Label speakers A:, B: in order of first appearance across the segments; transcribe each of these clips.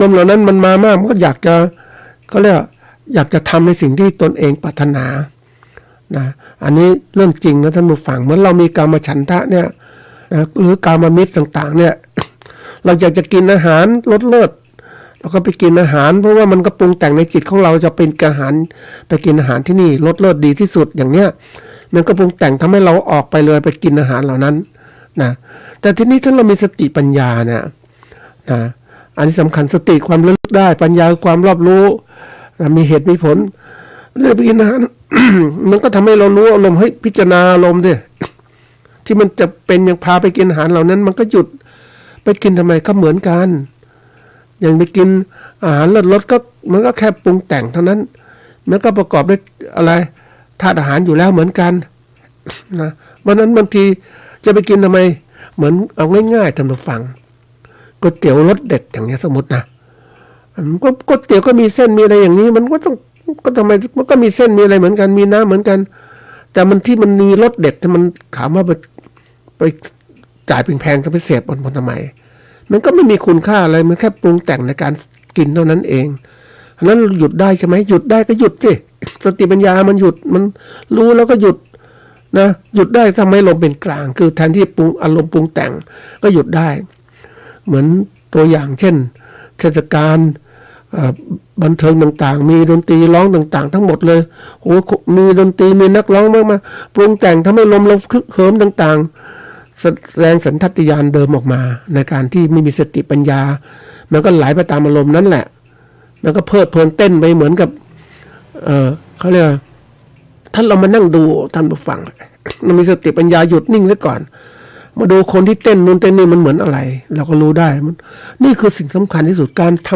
A: ลมเหล่านั้นมันมามากมันก็อยากจะก็เรียกอยากจะทำในสิ่งที่ตนเองปรารถนานะอันนี้เรื่องจริงนะท่านผู้ฟังเหมือนเรามีกามฉันทะเนี่ยนะหรือกามมิตรต่างๆเนี่ยเราอยากจะกินอาหารรสเลิศเราก็ไปกินอาหารเพราะว่ามันก็ปรุงแต่งในจิตของเราจะเป็นอาหารไปกินอาหารที่นี่รสเลิศดีที่สุดอย่างเนี้ยมันก็ปรุงแต่งทำให้เราออกไปเลยไปกินอาหารเหล่านั้นนะแต่ทีนี้ถ้าเรามีสติปัญญาเนี่ยนะอันนี้สำคัญสติความระลึกได้ปัญญาความรอบรู้มีเหตุมีผลเรื่องไปกินอาหาร มันก็ทำให้เรารู้อารมณ์ให้พิจารณาอารมณ์ดิที่มันจะเป็นยังพาไปกินอาหารเหล่านั้นมันก็หยุดไปกินทำไมก็เหมือนกันอย่างไปกินอาหารรสก็มันก็แค่ปรุงแต่งเท่านั้นมันก็ประกอบด้วยอะไรธาตุอาหารอยู่แล้วเหมือนกันนะวันนั้นบางทีจะไปกินทำไมเหมือนเอาง่ายๆทำมาฟังก๋วยเตี๋ยวรสเด็ดอย่างเงี้ยสมมตินะก็ก๋วยเตี๋ยวก็มีเส้นมีอะไรอย่างนี้มันก็ต้องก็ทำไมมันก็มีเส้นมีอะไรเหมือนกันมีน้ำเหมือนกันแต่มันที่มันมีรสเด็ดที่มันถามว่าไปจ่ายแพงๆจะไปเสพมันทำไมมันก็ไม่มีคุณค่าอะไรมันแค่ปรุงแต่งในการกินเท่านั้นเองฉะนั้นหยุดได้ใช่ไหมหยุดได้ก็หยุดสิสติปัญญามันหยุดมันรู้แล้วก็หยุดนะหยุดได้ทำให้ลมเป็นกลางคือแทนที่ปรุงอารมณ์ปรุงแต่งก็หยุดได้เหมือนตัวอย่างเช่นเทศกาลบันเทิงต่างๆมีดนตรีร้องต่างๆทั้งหมดเลยโอ้มีดนตรีมีนักร้องมากมาปรุงแต่งทำให้ลมเราคึกเหิมต่างๆแสดงสัญชาตญาณเดิมออกมาในการที่ไม่มีสติปัญญามันก็ไหลไปตามอารมณ์นั้นแหละมันก็เพลิดเพลินเต้นไปเหมือนกับเขาเรียกถ้าเรามานั่งดูท่านผู้ฟังมันมีสติปัญญาหยุดนิ่งซะก่อนมาดูคนที่เต้นนู่นเต้นนี่มันเหมือนอะไรเราก็รู้ได้มันนี่คือสิ่งสำคัญที่สุดการท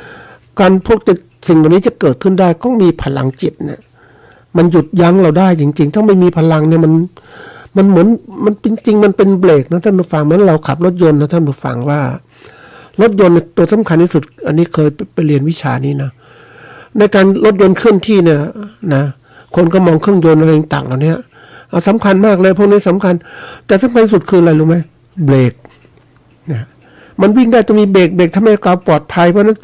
A: ำการพวกสิ่งเหล่านี้จะเกิดขึ้นได้ก็มีพลังจิตเนี่ยมันหยุดยั้งเราได้จริงๆถ้าไม่มีพลังเนี่ยมันเหมือนมันเป็นจริงมันเป็นเบรกนะท่านผู้ฟังเหมือนเราขับรถยนต์นะท่านผู้ฟังว่ารถยนต์ตัวสำคัญที่สุดอันนี้เคยไปเรียนวิชานี้นะในการรถยนต์เคลื่อนที่เนี่ยนะคนก็มองเครื่องยนต์อะไรต่างๆเหล่านี้สำคัญมากเลยพวกนี้สำคัญแต่สำคัญสุดคืออะไรรู้ไหมเบรกนะมันวิ่งได้ต้องมีเบรกทำให้เราปลอดภัยเพราะนั้น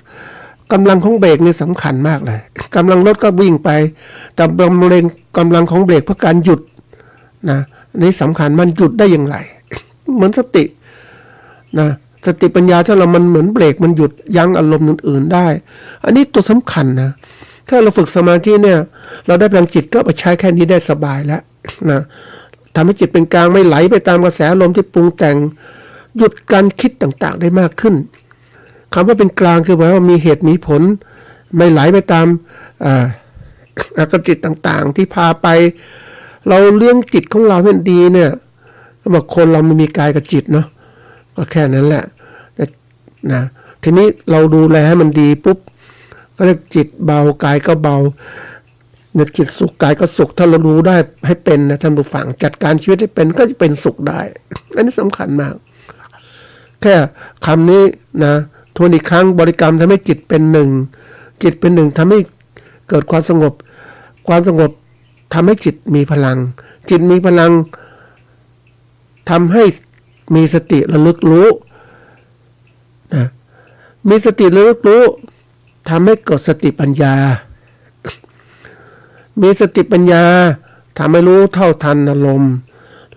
A: กำลังของเบรกนี่สำคัญมากเลยกำลังรถก็วิ่งไปแต่กำลังของเบรกเพื่อการหยุดนะนี่สำคัญมันหยุดได้อย่างไรเหมือนสตินะสติปัญญาถ้าเรามันเหมือนเบรกมันหยุดยั้งอารมณ์อื่นๆได้อันนี้ตัวสำคัญนะถ้าเราฝึกสมาธิเนี่ยเราได้พลังจิตก็ไปใช้แค่นี้ได้สบายแล้วนะทำให้จิตเป็นกลางไม่ไหลไปตามกระแสอารมณ์ที่ปรุงแต่งหยุดการคิดต่างๆได้มากขึ้นคำว่าเป็นกลางคือหมายว่ามีเหตุมีผลไม่ไหลไปตามอคติต่างๆที่พาไปเราเลี้ยงจิตของเราให้ดีเนี่ยบอกคนเรามันมีกายกับจิตเนาะก็แค่นั้นแหละนะทีนี้เราดูแลให้มันดีปุ๊บก็เรียกจิตเบากายก็เบาเนี่ยจิตสุขกายก็สุขถ้าเรารู้ได้ให้เป็นนะท่านผู้ฟังจัดการชีวิตให้เป็นก็จะเป็นสุขได้อันนี้สำคัญมากแค่คำนี้นะทวนอีกครั้งบริกรรมทำให้จิตเป็นหนึ่งจิตเป็นหนึ่งทำให้เกิดความสงบทำให้จิตมีพลังจิตมีพลังทำให้มีสติระลึกรู้นะมีสติระลึกรู้ทำให้เกิดสติปัญญามีสติปัญญาทำให้รู้เท่าทันอารมณ์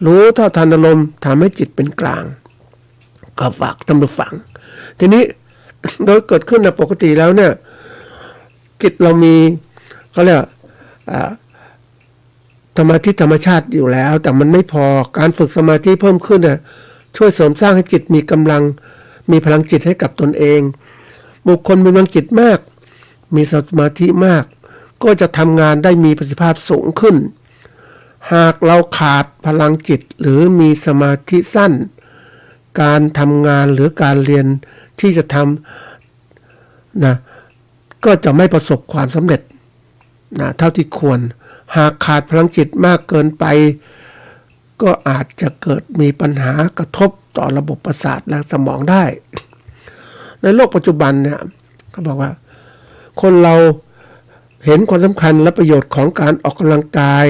A: รู้เท่าทันอารมณ์ทำให้จิตเป็นกลางก็ฝากท่านผู้ฟังทีนี้โดยเกิดขึ้นในปกติแล้วเนี่ยจิตเรามีเขาเรียกสมาธิธรรมชาติอยู่แล้วแต่มันไม่พอการฝึกสมาธิเพิ่มขึ้นเนี่ยช่วยเสริมสร้างให้จิตมีกำลังมีพลังจิตให้กับตนเองบุคคลมีพลังจิตมากมีสมาธิมากก็จะทำงานได้มีประสิทธิภาพสูงขึ้นหากเราขาดพลังจิตหรือมีสมาธิสั้นการทำงานหรือการเรียนที่จะทำนะก็จะไม่ประสบความสำเร็จนะเท่าที่ควรหากขาดพลังจิตมากเกินไปก็อาจจะเกิดมีปัญหากระทบต่อระบบประสาทและสมองได้ในโลกปัจจุบันเนี่ยเขาบอกว่าคนเราเห็นความสำคัญและประโยชน์ของการออกกำลังกาย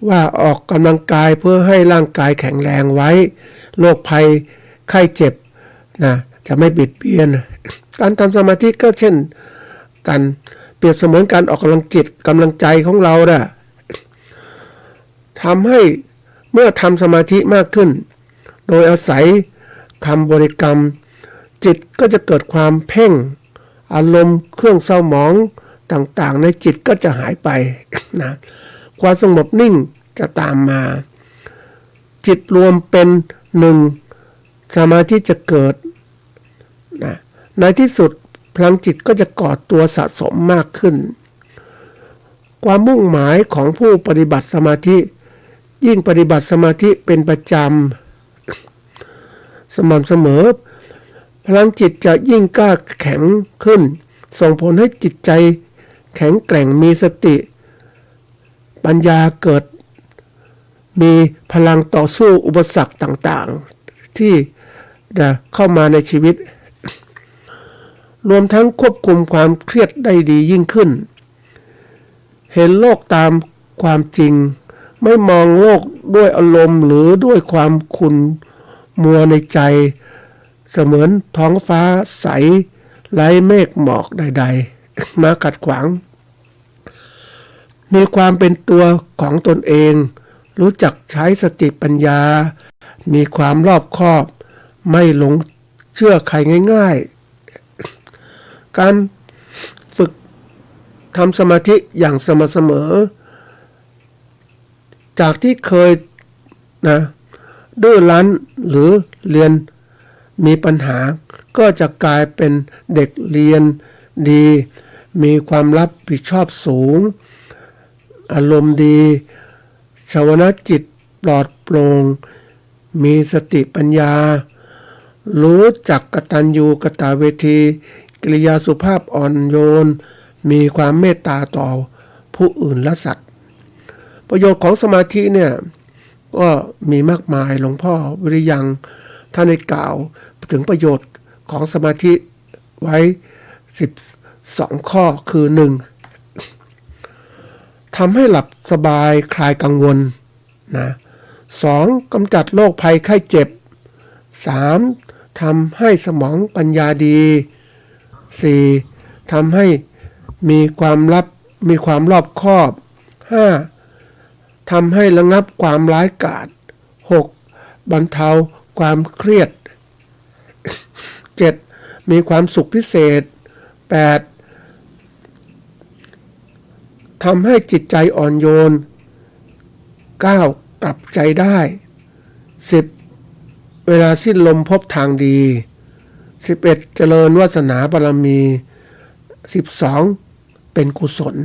A: ว่าออกกำลังกายเพื่อให้ร่างกายแข็งแรงไว้โรคภัยไข้เจ็บนะจะไม่บิดเบียน การทำสมาธิก็เช่นกันเปรียบเสมือนการออกกำลังจิตกำลังใจของเราน่ะทำให้เมื่อทำสมาธิมากขึ้นโดยอาศัยคำบริกรรมจิตก็จะเกิดความเพ่งอารมณ์เครื่องเศร้าหมองต่างๆในจิตก็จะหายไปนะความสงบนิ่งจะตามมาจิตรวมเป็นหนึ่งสมาธิจะเกิดนะในที่สุดพลังจิตก็จะก่อตัวสะสมมากขึ้นความมุ่งหมายของผู้ปฏิบัติสมาธิยิ่งปฏิบัติสมาธิเป็นประจำสม่ำเสมอพลังจิตจะยิ่งกล้าแข็งขึ้นส่งผลให้จิตใจแข็งแกร่งมีสติปัญญาเกิดมีพลังต่อสู้อุปสรรคต่างๆที่จะเข้ามาในชีวิตรวมทั้งควบคุมความเครียดได้ดียิ่งขึ้นเห็นโลกตามความจริงไม่มองโลกด้วยอารมณ์หรือด้วยความขุ่นมัวในใจเสมือนท้องฟ้าใสไร้เมฆหมอกใดๆมาขัดขวางมีความเป็นตัวของตนเองรู้จักใช้สติปัญญามีความรอบคอบไม่หลงเชื่อใครง่ายๆการฝึกทำสมาธิอย่างสม่ำเสมอจากที่เคยดื้อรั้นหรือเรียนมีปัญหาก็จะกลายเป็นเด็กเรียนดีมีความรับผิดชอบสูงอารมณ์ดีชวนาจิตปลอดโปร่งมีสติปัญญารู้จักกตัญญูกตเวทีกิริยาสุภาพอ่อนโยนมีความเมตตาต่อผู้อื่นและสัตว์ประโยชน์ของสมาธิเนี่ยก็มีมากมายหลวงพ่อวิริยังท่านได้กล่าวถึงประโยชน์ของสมาธิไว้12ข้อคือ 1. ทำให้หลับสบายคลายกังวลนะ 2. กำจัดโรคภัยไข้เจ็บ 3. ทำให้สมองปัญญาดี 4. ทำให้มีความรอบคอบ 5. ทำให้ระงับความร้ายกาจ 6. บรรเทาความเครียด 7. มีความสุขพิเศษ 8. ทำให้จิตใจอ่อนโยน 9. กลับใจได้ 10. เวลาสิ้นลมพบทางดี 11. เจริญวาสนาบารมี 12. เป็นกุศล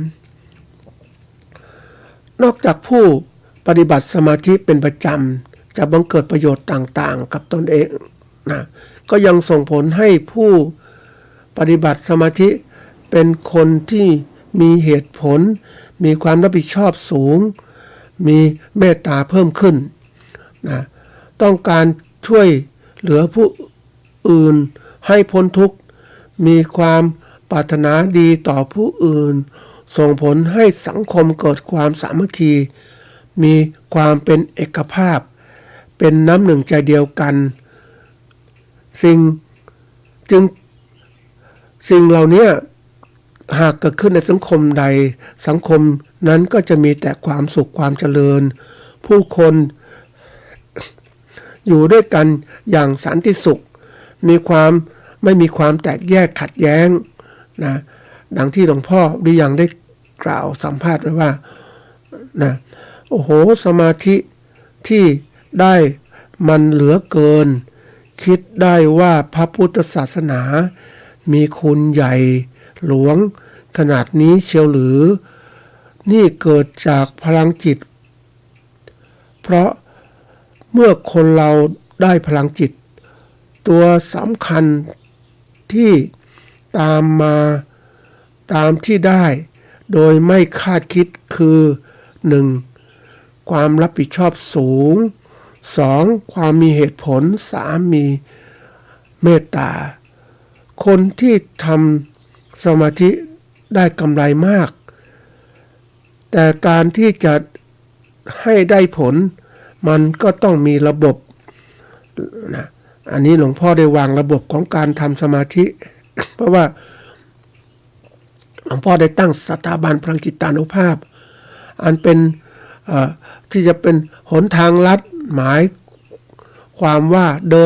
A: นอกจากผู้ปฏิบัติสมาธิเป็นประจำจะบังเกิดประโยชน์ต่างๆกับตนเองนะก็ยังส่งผลให้ผู้ปฏิบัติสมาธิเป็นคนที่มีเหตุผลมีความรับผิดชอบสูงมีเมตตาเพิ่มขึ้นนะต้องการช่วยเหลือผู้อื่นให้พ้นทุกข์มีความปรารถนาดีต่อผู้อื่นส่งผลให้สังคมเกิดความสามัคคีมีความเป็นเอกภาพเป็นน้ำหนึ่งใจเดียวกันสิ่งเหล่านี้หากเกิดขึ้นในสังคมใดสังคมนั้นก็จะมีแต่ความสุขความเจริญผู้คนอยู่ด้วยกันอย่างสันติสุขไม่มีความแตกแยกขัดแย้งนะดังที่หลวงพ่อได้ยังได้กล่าวสัมภาษณ์ไว้ว่านะโอ้โหสมาธิที่ได้มันเหลือเกินคิดได้ว่าพระพุทธศาสนามีคุณใหญ่หลวงขนาดนี้เชียวหรือนี่เกิดจากพลังจิตเพราะเมื่อคนเราได้พลังจิตตัวสำคัญที่ตามที่ได้โดยไม่คาดคิดคือ 1. ความรับผิดชอบสูง 2. ความมีเหตุผล 3. มีเมตตาคนที่ทำสมาธิได้กำไรมากแต่การที่จะให้ได้ผลมันก็ต้องมีระบบนะอันนี้หลวงพ่อได้วางระบบของการทำสมาธิ เพราะว่าหลวงพ่อได้ตั้งสถาบันพลังจิตานุภาพอันเป็นที่จะเป็นหนทางลัดหมายความว่าเดิ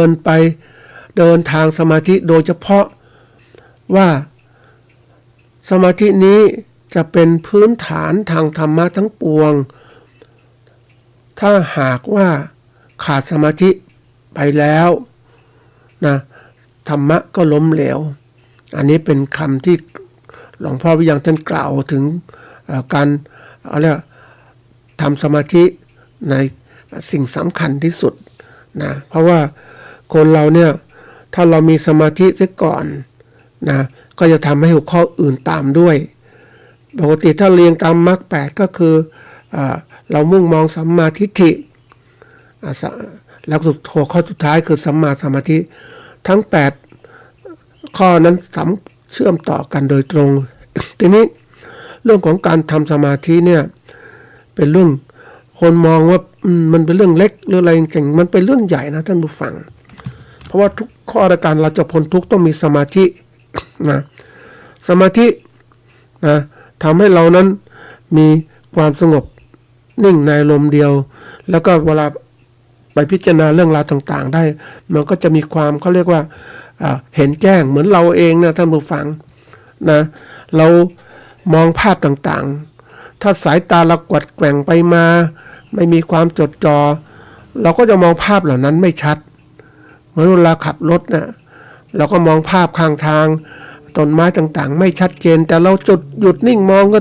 A: นทางสมาธิโดยเฉพาะว่าสมาธินี้จะเป็นพื้นฐานทางธรรมะทั้งปวงถ้าหากว่าขาดสมาธิไปแล้วนะธรรมะก็ล้มเหลวอันนี้เป็นคำที่หลวงพ่อวิยังท่านกล่าวถึงการทำสมาธิในสิ่งสำคัญที่สุดนะเพราะว่าคนเราเนี่ยถ้าเรามีสมาธิเสียก่อนนะก็จะทำให้หัวข้ออื่นตามด้วยปกติถ้าเรียงตามมรรค8ก็คือเรามุ่งมองสัมมาทิฏฐิแล้วหัวข้อสุดท้ายคือสัมมาสมาธิทั้ง8ข้อนั้นเชื่อมต่อกันโดยตรง ทีนี้เรื่องของการทำสมาธิเนี่ยเป็นเรื่องคนมองว่ามันเป็นเรื่องเล็กหรืออะไรจริงๆมันเป็นเรื่องใหญ่นะท่านผู้ฟังเพราะว่าทุกข้อในการเราจะพ้นทุกข์ต้องมีสมาธินะสมาธินะทำให้เรานั้นมีความสงบนิ่งในลมเดียวแล้วก็เวลาไปพิจารณาเรื่องราวต่างๆได้มันก็จะมีความเขาเรียกว่าเห็นแจ้งเหมือนเราเองนะท่านผู้ฟังนะเรามองภาพต่างๆถ้าสายตาเรากวัดแกว่งไปมาไม่มีความจดจ่อเราก็จะมองภาพเหล่านั้นไม่ชัดเหมือนเวลาขับรถนะเราก็มองภาพข้างทางต้นไม้ต่างๆไม่ชัดเจนแต่เราหยุดนิ่งมองก็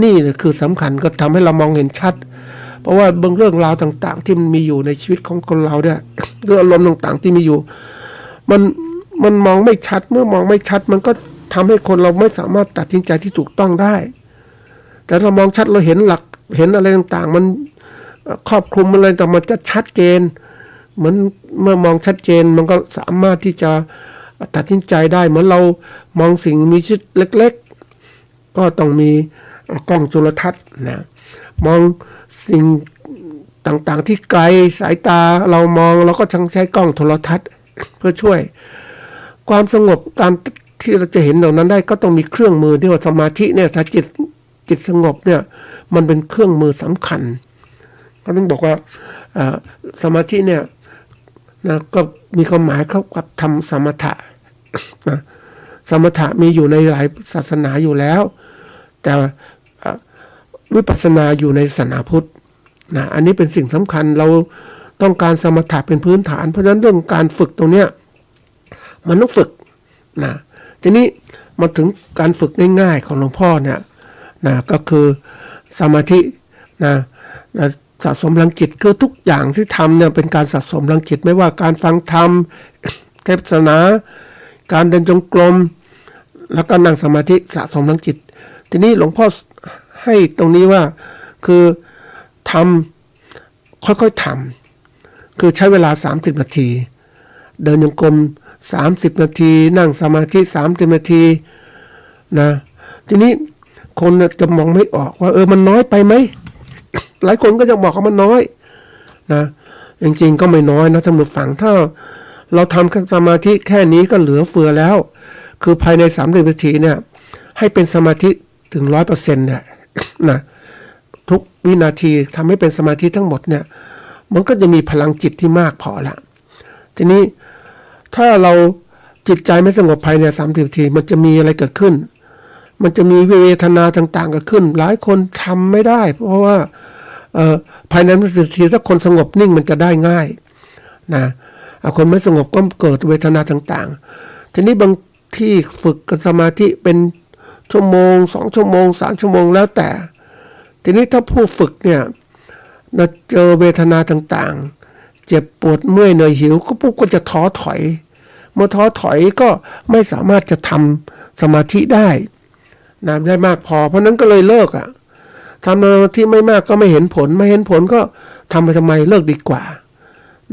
A: นี่คือสำคัญก็ทำให้เรามองเห็นชัดเพราะว่าบางเรื่องราวต่างๆที่มันมีอยู่ในชีวิตของคนเราเนี่ยเรื่องอารมณ์ต่างๆที่มีอยู่มันมองไม่ชัดเมื่อมองไม่ชัดมันก็ทำให้คนเราไม่สามารถตัดสินใจที่ถูกต้องได้แต่ถ้ามองชัดเราเห็นหลักเห็นอะไรต่างๆมันครอบคลุมอะไรแต่มันจะชัดเจนเหมือนเมื่อมองชัดเจนมันก็สามารถที่จะตัดสินใจได้เหมือนเรามองสิ่งมีชีวิตเล็กๆก็ต้องมีกล้องจุลทรรศน์นะมองสิ่งต่างๆที่ไกลสายตาเรามองเราก็ใช้กล้องโทรทัศน์เพื่อช่วยความสงบการที่เราจะเห็นเหล่านั้นได้ก็ต้องมีเครื่องมือที่ว่าสมาธิเนี่ยถ้าจิตสงบเนี่ยมันเป็นเครื่องมือสำคัญเขาต้องบอกว่าสมาธิเนี่ยนะก็มีความหมายเข้ากับทำสมถะนะสมถะมีอยู่ในหลายศาสนาอยู่แล้วแต่วิปัสสนาอยู่ในศาสนาพุทธนะอันนี้เป็นสิ่งสำคัญเราต้องการสมถะเป็นพื้นฐานเพราะฉะนั้นเรื่องการฝึกตรงเนี้ยมันต้องฝึกนะทีนี้มาถึงการฝึกง่ายๆของหลวงพ่อเนี่ยนะก็คือสมาธินะสะสมพลังจิตคือทุกอย่างที่ทำเนี่ยเป็นการสะสมพลังจิตไม่ว่าการฟังธรรมเทศนาการเดินจงกรมแล้วก็นั่งสมาธิสะสมพลังจิตทีนี้หลวงพ่อให้ตรงนี้ว่าคือทำค่อยๆทำคือใช้เวลา30นาทีเดินจงกรม30นาทีนั่งสมาธิ30นาทีนะทีนี้คนจะมองไม่ออกว่ามันน้อยไปไหมหลายคนก็จะบอกว่ามันน้อยนะจริงๆก็ไม่น้อยนะท่านผู้ฟังถ้าเราทำสมาธิแค่นี้ก็เหลือเฟือแล้วคือภายใน30นาทีเนี่ยให้เป็นสมาธิถึง 100% เนี่ยนะทุกวินาทีทำให้เป็นสมาธิทั้งหมดเนี่ยมันก็จะมีพลังจิตที่มากพอละทีนี้ถ้าเราจิตใจไม่สงบภายใน30นาทีมันจะมีอะไรเกิดขึ้นมันจะมีเวทนาต่างๆเกิดขึ้นหลายคนทำไม่ได้เพราะว่าภายใน30นาทีถ้าคนสงบนิ่งมันจะได้ง่ายนะคนไม่สงบก็เกิดเวทนาต่างๆทีนี้บางที่ฝึกกันสมาธิเป็นชั่วโมง2ชั่วโมง3ชั่วโมงแล้วแต่ทีนี้ถ้าผู้ฝึกเนี่ยเจอเวทนาต่างๆเจ็บปวดเมื่อยเหนื่อยหิวก็ปุ๊บก็จะท้อถอยเมื่อท้อถอยก็ไม่สามารถจะทำสมาธิได้นะได้มากพอเพราะนั้นก็เลยเลิกทำสมาธิไม่มากก็ไม่เห็นผลก็ทำไปทำไมเลิกดีกว่า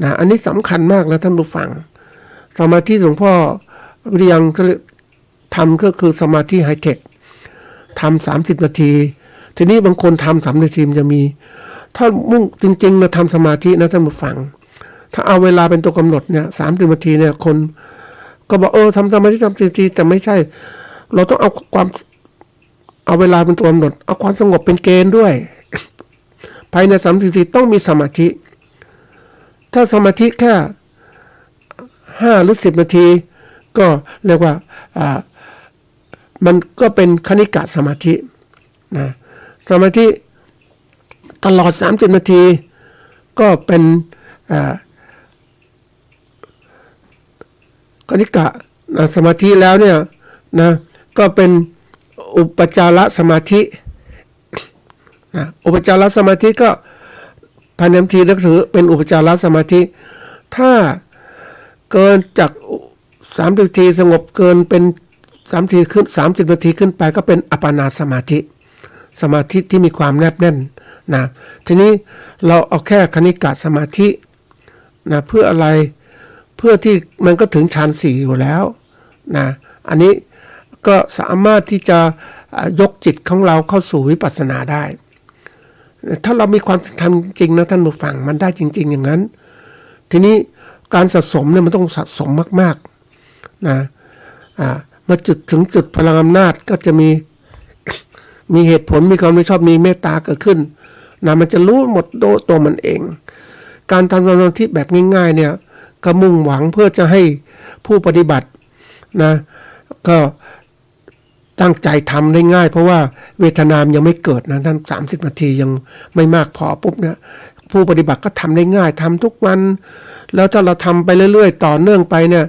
A: นะอันนี้สำคัญมากแล้วท่านผู้ฟังสมาธิหลวงพ่อวิริยังทำก็คือสมาธิไฮเทคทำ30นาทีทีนี้บางคนทำ3นาทีมันจะมีถ้ามุ่งจริงๆนะทำสมาธินะท่านผู้ฟังถ้าเอาเวลาเป็นตัวกำหนดเนี่ย30นาทีเนี่ย ก็บอกทำสมาธิ30 นาทีแต่ไม่ใช่ เราต้องเอาเวลาเป็นตัวกำหนดเอาความสงบเป็นเกณฑ์ด้วย ภายใน30 นาทีต้องมีสมาธิถ้าสมาธิแค่5 หรือ 10 นาทีก็เรียกว่ามันก็เป็นคณิกะสมาธินะสมาธิตลอด30 นาทีก็เป็นคณิกะสมาธิแล้วเนี่ยนะก็เป็นอุปจารสมาธินะอุปจารสมาธิก็ภายในนาทีก็ถือเป็นอุปจารสมาธิถ้าเกินจาก30 นาทีสงบเกินเป็น30 นาทีขึ้น30 นาทีขึ้นไปก็เป็นอัปปนาสมาธิสมาธิที่มีความแนบแน่นนะทีนี้เราเอาแค่คณิกะสมาธินะเพื่ออะไรเพื่อที่มันก็ถึงฌาน4อยู่แล้วนะอันนี้ก็สามารถที่จะยกจิตของเราเข้าสู่วิปัสสนาได้ถ้าเรามีความทำจริงนะท่านผู้ฟังมันได้จริงๆอย่างนั้นทีนี้การสะสมเนี่ยมันต้องสะสมมากๆนะมาจุดถึงจุดพลังอำนาจก็จะมีเหตุผลมีความไม่ชอบมีเมตตาเกิดขึ้นนะมันจะรู้หมดตัวมันเองการทำสมาธิแบบง่ายๆเนี่ยก็มุ่งหวังเพื่อจะให้ผู้ปฏิบัตินะก็ตั้งใจทำได้ง่ายเพราะว่าเวทนามยังไม่เกิดนะท่าน30 นาทียังไม่มากพอปุ๊บเนี่ยผู้ปฏิบัติก็ทำได้ง่ายทำทุกวันแล้วถ้าเราทำไปเรื่อยๆต่อเนื่องไปเนี่ย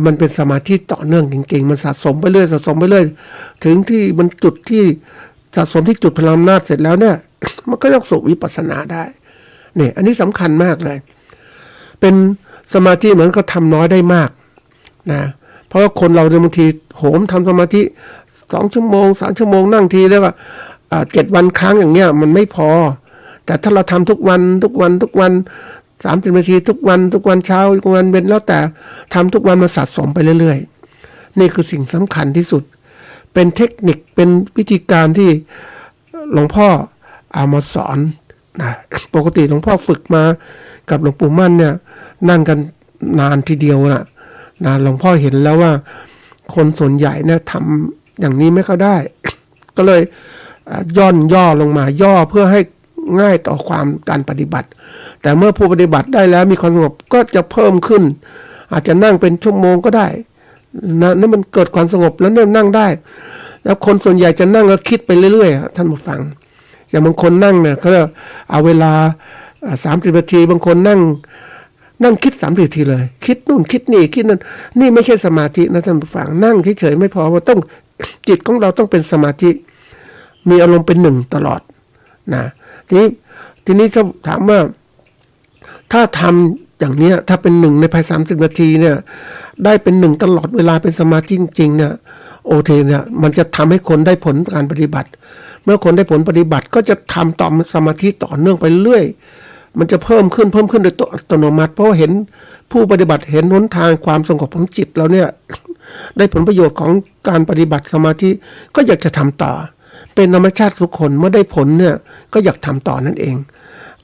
A: มันเป็นสมาธิต่อเนื่องจริงๆมันสะสมไปเรื่อยสะสมไปเรื่อยถึงที่มันจุดที่สะสมที่จุดพลังอำนาจเสร็จแล้วเนี่ย มันก็จะสู่วิปัสสนาได้เนี่ยอันนี้สำคัญมากเลยเป็นสมาธิเหมือนก็ทำน้อยได้มากนะเพราะว่าคนเราบางทีโหมทำสมาธิ2 ชั่วโมง3 ชั่วโมงนั่งทีแล้วก็7 วันครั้งอย่างเงี้ยมันไม่พอแต่ถ้าเราทำทุกวัน30 นาทีทุกวันเช้าทุกวันเย็นแล้วแต่ทำทุกวันมาสะสมไปเรื่อยๆนี่คือสิ่งสำคัญที่สุดเป็นเทคนิคเป็นวิธีการที่หลวงพ่อเอามาสอนนะปกติหลวงพ่อฝึกมากับหลวงปู่มั่นเนี่ยนั่งกันนานทีเดียวนะหลวงพ่อเห็นแล้วว่าคนส่วนใหญ่เนี่ยทำอย่างนี้ไม่ค่อยได้ ก็เลยย่อลงมาย่อเพื่อให้ง่ายต่อความการปฏิบัติแต่เมื่อผู้ปฏิบัติได้แล้วมีความสงบก็จะเพิ่มขึ้นอาจจะนั่งเป็นชั่วโมงก็ได้นะนั่นมันเกิดความสงบแล้วนั่งได้แล้วคนส่วนใหญ่จะนั่งแล้วคิดไปเรื่อยๆท่านผู้ฟังอย่างบางคนนั่งเนี่ยเขาเอาเวลา30 นาทีบางคนนั่งคิด30 นาทีเลยคิดนู่นคิดนี่คิดนั่นนี่ไม่ใช่สมาธินะท่านผู้ฟังนั่งเฉยๆไม่พอว่าต้องจิตของเราต้องเป็นสมาธิมีอารมณ์เป็นหนึ่งตลอดนะทีนี้ถ้าถามว่าถ้าทำอย่างนี้ถ้าเป็นหนึ่งในภาย30 นาทีเนี่ยได้เป็นหนึ่งตลอดเวลาเป็นสมาธิจริงๆเนี่ยโอเคเนี่ยมันจะทำให้คนได้ผลการปฏิบัติเมื่อคนได้ผลปฏิบัติก็จะทำต่อสมาธิต่อเนื่องไปเรื่อยมันจะเพิ่มขึ้นโดยตัวอัตโนมัติเพราะเห็นผู้ปฏิบัติเห็นหนทางความสงบของจิตแล้วเนี่ยได้ผลประโยชน์ของการปฏิบัติสมาธิก็อยากจะทำต่อเป็นธรรมชาติทุกคนเมื่อได้ผลเนี่ยก็อยากทำต่อนั่นเอง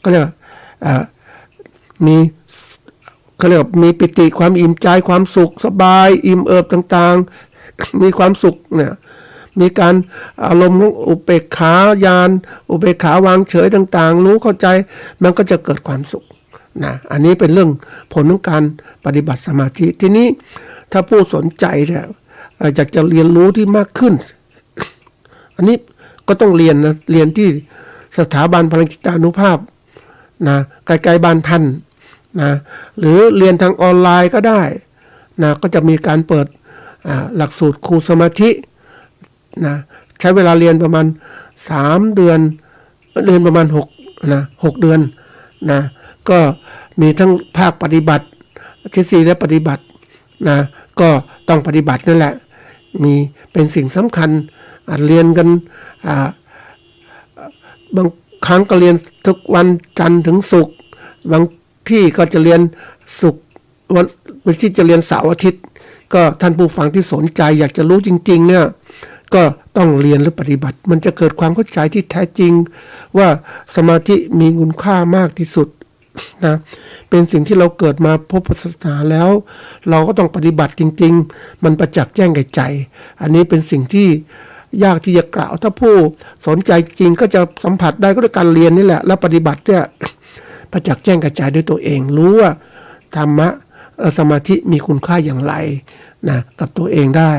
A: ก็เรียกมีปิติความอิ่มใจความสุขสบายอิ่มเอิบต่างๆมีความสุขเนี่ยมีการอารมณ์อุเบกขาญาณอุเบกขาวางเฉยต่างๆรู้เข้าใจมันก็จะเกิดความสุขนะอันนี้เป็นเรื่องผลของการปฏิบัติสมาธิทีนี้ถ้าผู้สนใจเนี่ยอยากจะเรียนรู้ที่มากขึ้นอันนี้ก็ต้องเรียนที่สถาบันพลังจิตานุภาพนะใกล้ๆบ้านท่านนะหรือเรียนทางออนไลน์ก็ได้นะก็จะมีการเปิดหลักสูตรครูสมาธินะใช้เวลาเรียนประมาณ3 เดือนเรียนประมาณ6 เดือนนะก็มีทั้งภาคปฏิบัติทฤษฎีและปฏิบัตินะก็ต้องปฏิบัตินั่นแหละมีเป็นสิ่งสำคัญเรียนกันบางครั้งก็เรียนทุกวันจันทร์ถึงศุกร์บางที่ก็จะเรียนศุกร์วันที่จะเรียนเสาร์อาทิตย์ก็ท่านผู้ฟังที่สนใจอยากจะรู้จริงๆเนี่ยก็ต้องเรียนหรือปฏิบัติมันจะเกิดความเข้าใจที่แท้จริงว่าสมาธิมีคุณค่ามากที่สุด นะเป็นสิ่งที่เราเกิดมาพบศาสนาแล้ว เราก็ต้องปฏิบัติจริงๆมันประจักษ์แจ้งแก่ใจอันนี้เป็นสิ่งที่ยากที่จะกล่าวถ้าผู้สนใจจริงก็จะสัมผัสได้ก็ด้วยการเรียนนี่แหละแล้วปฏิบัติเนี่ยประจักษ์แจ้งแก่ใจด้วยตัวเองรู้ว่าธรรมะสมาธิมีคุณค่าอย่างไรนะกับตัวเองได้